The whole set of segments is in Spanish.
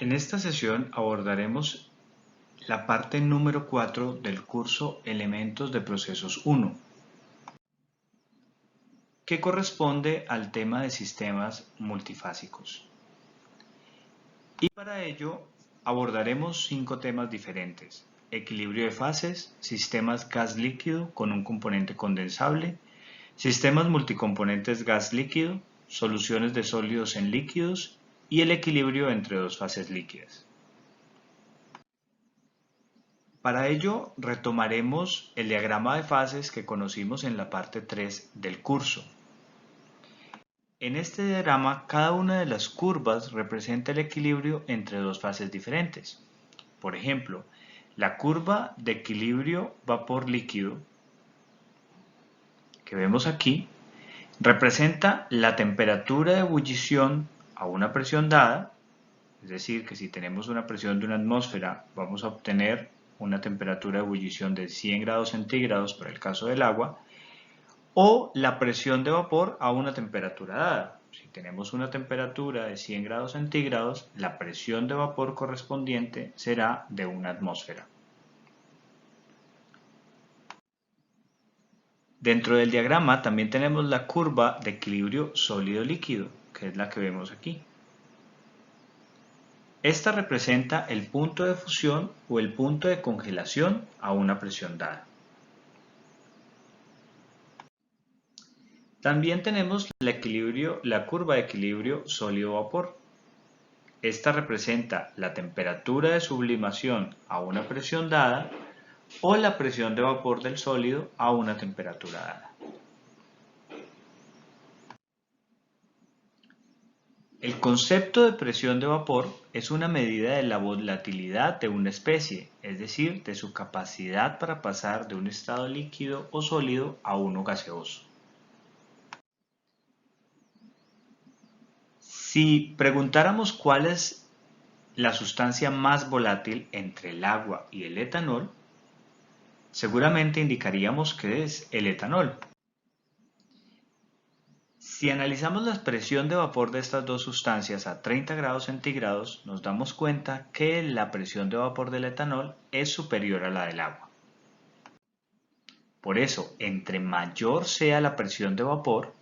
En esta sesión abordaremos la parte número 4 del curso Elementos de Procesos 1, que corresponde al tema de sistemas multifásicos. Y para ello abordaremos 5 temas diferentes: equilibrio de fases, sistemas gas-líquido con un componente condensable, sistemas multicomponentes gas-líquido, soluciones de sólidos en líquidos y el equilibrio entre dos fases líquidas. Para ello retomaremos el diagrama de fases que conocimos en la parte 3 del curso. En este diagrama, cada una de las curvas representa el equilibrio entre dos fases diferentes. Por ejemplo, la curva de equilibrio vapor-líquido que vemos aquí representa la temperatura de ebullición a una presión dada, es decir, que si tenemos una presión de una atmósfera vamos a obtener una temperatura de ebullición de 100 grados centígrados para el caso del agua, o la presión de vapor a una temperatura dada. Si tenemos una temperatura de 100 grados centígrados, la presión de vapor correspondiente será de una atmósfera. Dentro del diagrama también tenemos la curva de equilibrio sólido-líquido, que es la que vemos aquí. Esta representa el punto de fusión o el punto de congelación a una presión dada. También tenemos la curva de equilibrio sólido-vapor. Esta representa la temperatura de sublimación a una presión dada o la presión de vapor del sólido a una temperatura dada. El concepto de presión de vapor es una medida de la volatilidad de una especie, es decir, de su capacidad para pasar de un estado líquido o sólido a uno gaseoso. Si preguntáramos cuál es la sustancia más volátil entre el agua y el etanol, seguramente indicaríamos que es el etanol. Si analizamos la presión de vapor de estas dos sustancias a 30 grados centígrados, nos damos cuenta que la presión de vapor del etanol es superior a la del agua. Por eso, entre mayor sea la presión de vapor,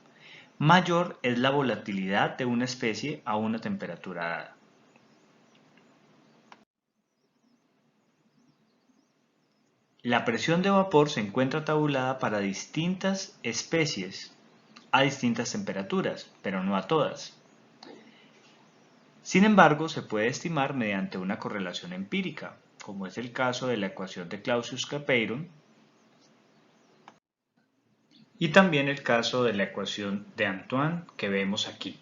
mayor es la volatilidad de una especie a una temperatura dada. La presión de vapor se encuentra tabulada para distintas especies a distintas temperaturas, pero no a todas. Sin embargo, se puede estimar mediante una correlación empírica, como es el caso de la ecuación de Clausius-Clapeyron y también el caso de la ecuación de Antoine que vemos aquí.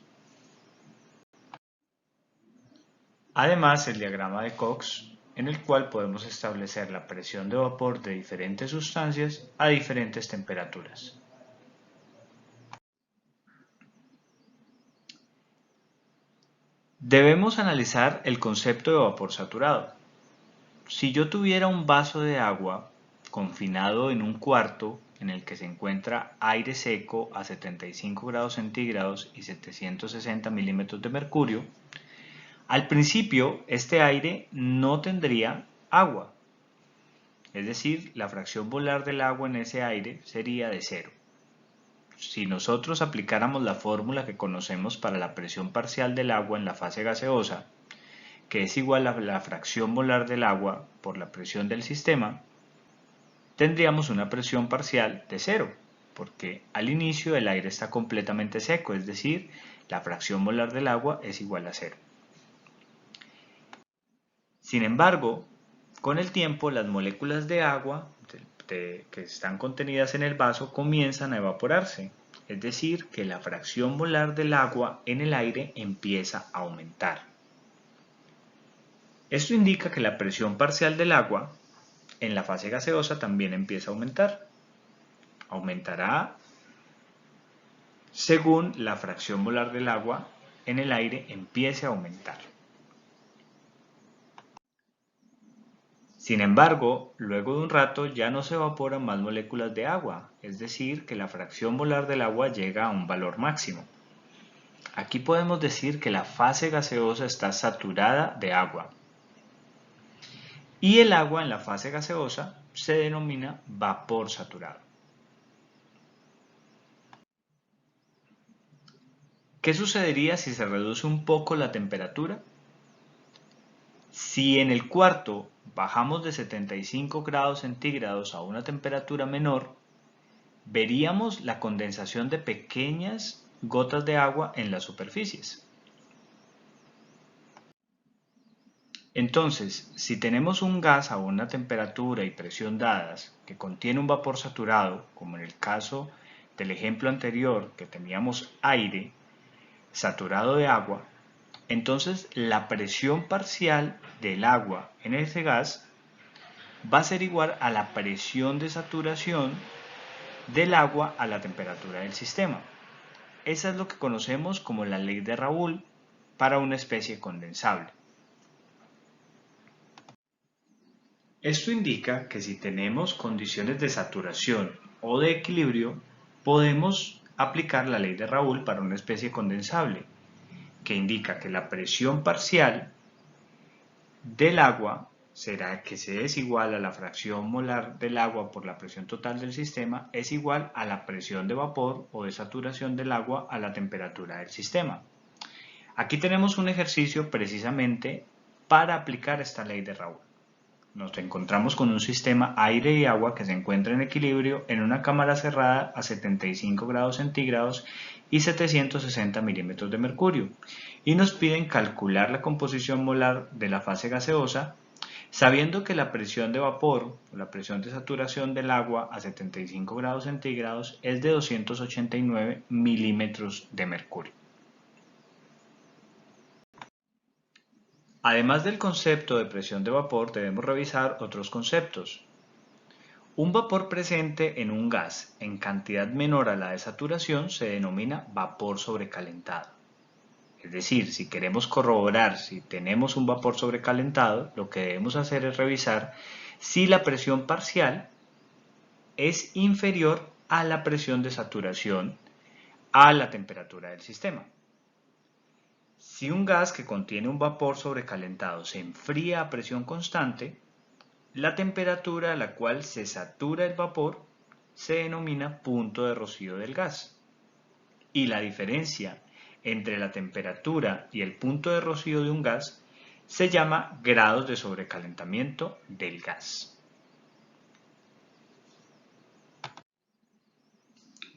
Además, el diagrama de Cox, en el cual podemos establecer la presión de vapor de diferentes sustancias a diferentes temperaturas. Debemos analizar el concepto de vapor saturado. Si yo tuviera un vaso de agua confinado en un cuarto en el que se encuentra aire seco a 75 grados centígrados y 760 milímetros de mercurio, al principio este aire no tendría agua, es decir, la fracción molar del agua en ese aire sería de 0. Si nosotros aplicáramos la fórmula que conocemos para la presión parcial del agua en la fase gaseosa, que es igual a la fracción molar del agua por la presión del sistema, tendríamos una presión parcial de 0, porque al inicio el aire está completamente seco, es decir, la fracción molar del agua es igual a 0. Sin embargo, con el tiempo las moléculas de agua que están contenidas en el vaso comienzan a evaporarse, es decir, que la fracción molar del agua en el aire empieza a aumentar. Esto indica que la presión parcial del agua en la fase gaseosa también empieza a aumentar. Aumentará según la fracción molar del agua en el aire empiece a aumentar. Sin embargo, luego de un rato ya no se evaporan más moléculas de agua, es decir, que la fracción molar del agua llega a un valor máximo. Aquí podemos decir que la fase gaseosa está saturada de agua. Y el agua en la fase gaseosa se denomina vapor saturado. ¿Qué sucedería si se reduce un poco la temperatura? Si en el cuarto bajamos de 75 grados centígrados a una temperatura menor, veríamos la condensación de pequeñas gotas de agua en las superficies. Entonces, si tenemos un gas a una temperatura y presión dadas que contiene un vapor saturado, como en el caso del ejemplo anterior que teníamos aire saturado de agua, entonces la presión parcial del agua en ese gas va a ser igual a la presión de saturación del agua a la temperatura del sistema. Esa es lo que conocemos como la ley de Raoult para una especie condensable. Esto indica que si tenemos condiciones de saturación o de equilibrio, podemos aplicar la ley de Raoult para una especie condensable, que indica que la presión parcial del agua será que se es igual a la fracción molar del agua por la presión total del sistema es igual a la presión de vapor o de saturación del agua a la temperatura del sistema. Aquí tenemos un ejercicio precisamente para aplicar esta ley de Raoult. Nos encontramos con un sistema aire y agua que se encuentra en equilibrio en una cámara cerrada a 75 grados centígrados y 760 milímetros de mercurio y nos piden calcular la composición molar de la fase gaseosa sabiendo que la presión de vapor o la presión de saturación del agua a 75 grados centígrados es de 289 milímetros de mercurio. Además del concepto de presión de vapor, debemos revisar otros conceptos. Un vapor presente en un gas en cantidad menor a la de saturación se denomina vapor sobrecalentado. Es decir, si queremos corroborar si tenemos un vapor sobrecalentado, lo que debemos hacer es revisar si la presión parcial es inferior a la presión de saturación a la temperatura del sistema. Si un gas que contiene un vapor sobrecalentado se enfría a presión constante, la temperatura a la cual se satura el vapor se denomina punto de rocío del gas. Y la diferencia entre la temperatura y el punto de rocío de un gas se llama grados de sobrecalentamiento del gas.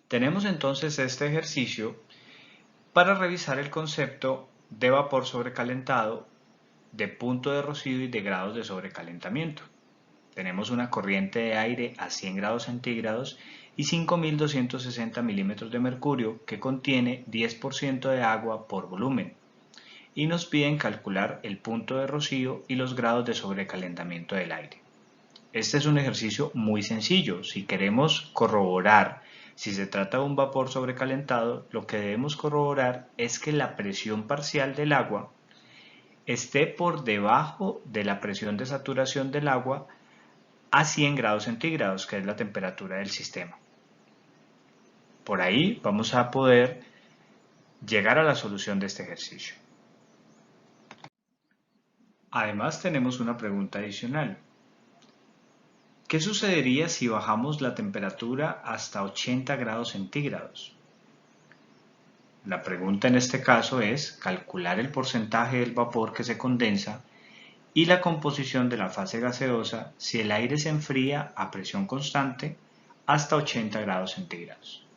Tenemos entonces este ejercicio para revisar el concepto de vapor sobrecalentado, de punto de rocío y de grados de sobrecalentamiento. Tenemos una corriente de aire a 100 grados centígrados y 5.260 milímetros de mercurio que contiene 10% de agua por volumen. Y nos piden calcular el punto de rocío y los grados de sobrecalentamiento del aire. Este es un ejercicio muy sencillo. Si queremos corroborar si se trata de un vapor sobrecalentado, lo que debemos corroborar es que la presión parcial del agua esté por debajo de la presión de saturación del agua a 100 grados centígrados, que es la temperatura del sistema. Por ahí vamos a poder llegar a la solución de este ejercicio. Además tenemos una pregunta adicional. ¿Qué sucedería si bajamos la temperatura hasta 80 grados centígrados? La pregunta en este caso es calcular el porcentaje del vapor que se condensa y la composición de la fase gaseosa si el aire se enfría a presión constante hasta 80 grados centígrados.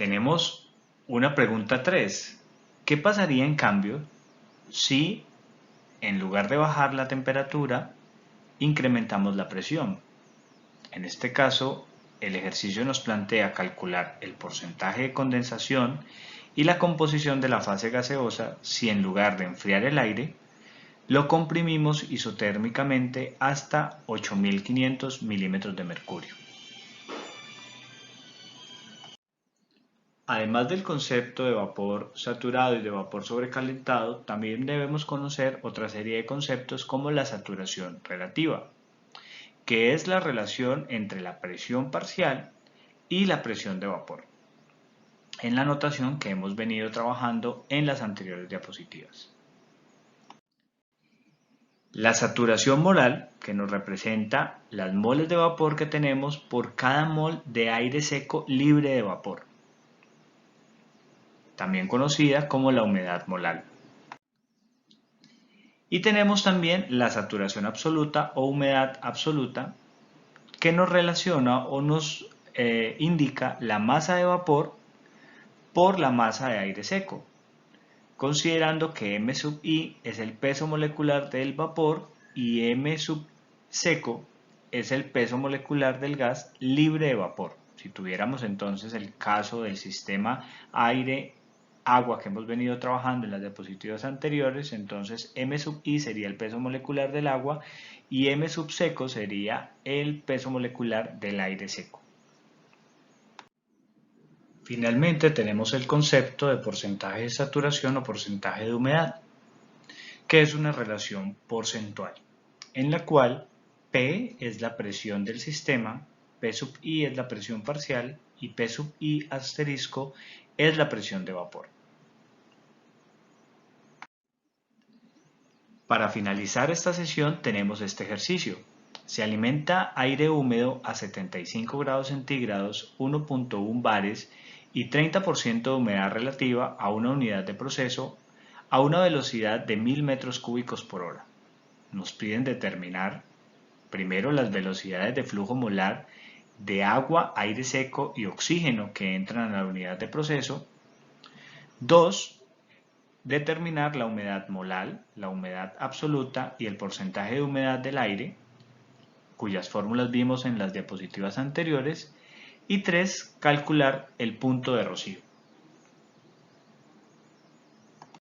Tenemos una pregunta 3. ¿Qué pasaría en cambio si en lugar de bajar la temperatura incrementamos la presión? En este caso, el ejercicio nos plantea calcular el porcentaje de condensación y la composición de la fase gaseosa si en lugar de enfriar el aire, lo comprimimos isotérmicamente hasta 8500 milímetros de mercurio. Además del concepto de vapor saturado y de vapor sobrecalentado, también debemos conocer otra serie de conceptos como la saturación relativa, que es la relación entre la presión parcial y la presión de vapor, en la notación que hemos venido trabajando en las anteriores diapositivas. La saturación molar, que nos representa las moles de vapor que tenemos por cada mol de aire seco libre de vapor, también conocida como la humedad molar. Y tenemos también la saturación absoluta o humedad absoluta, que nos relaciona o nos indica la masa de vapor por la masa de aire seco, considerando que m sub i es el peso molecular del vapor y m sub seco es el peso molecular del gas libre de vapor. Si tuviéramos entonces el caso del sistema aire-agua que hemos venido trabajando en las diapositivas anteriores, entonces m sub i sería el peso molecular del agua y m sub seco sería el peso molecular del aire seco. Finalmente tenemos el concepto de porcentaje de saturación o porcentaje de humedad, que es una relación porcentual, en la cual P es la presión del sistema, P sub I es la presión parcial y P sub I asterisco es la presión de vapor. Para finalizar esta sesión tenemos este ejercicio. Se alimenta aire húmedo a 75 grados centígrados, 1.1 bares y 30% de humedad relativa a una unidad de proceso a una velocidad de 1000 metros cúbicos por hora. Nos piden determinar primero las velocidades de flujo molar de agua, aire seco y oxígeno que entran a la unidad de proceso. 2. Determinar la humedad molar, la humedad absoluta y el porcentaje de humedad del aire, cuyas fórmulas vimos en las diapositivas anteriores. Y 3. Calcular el punto de rocío.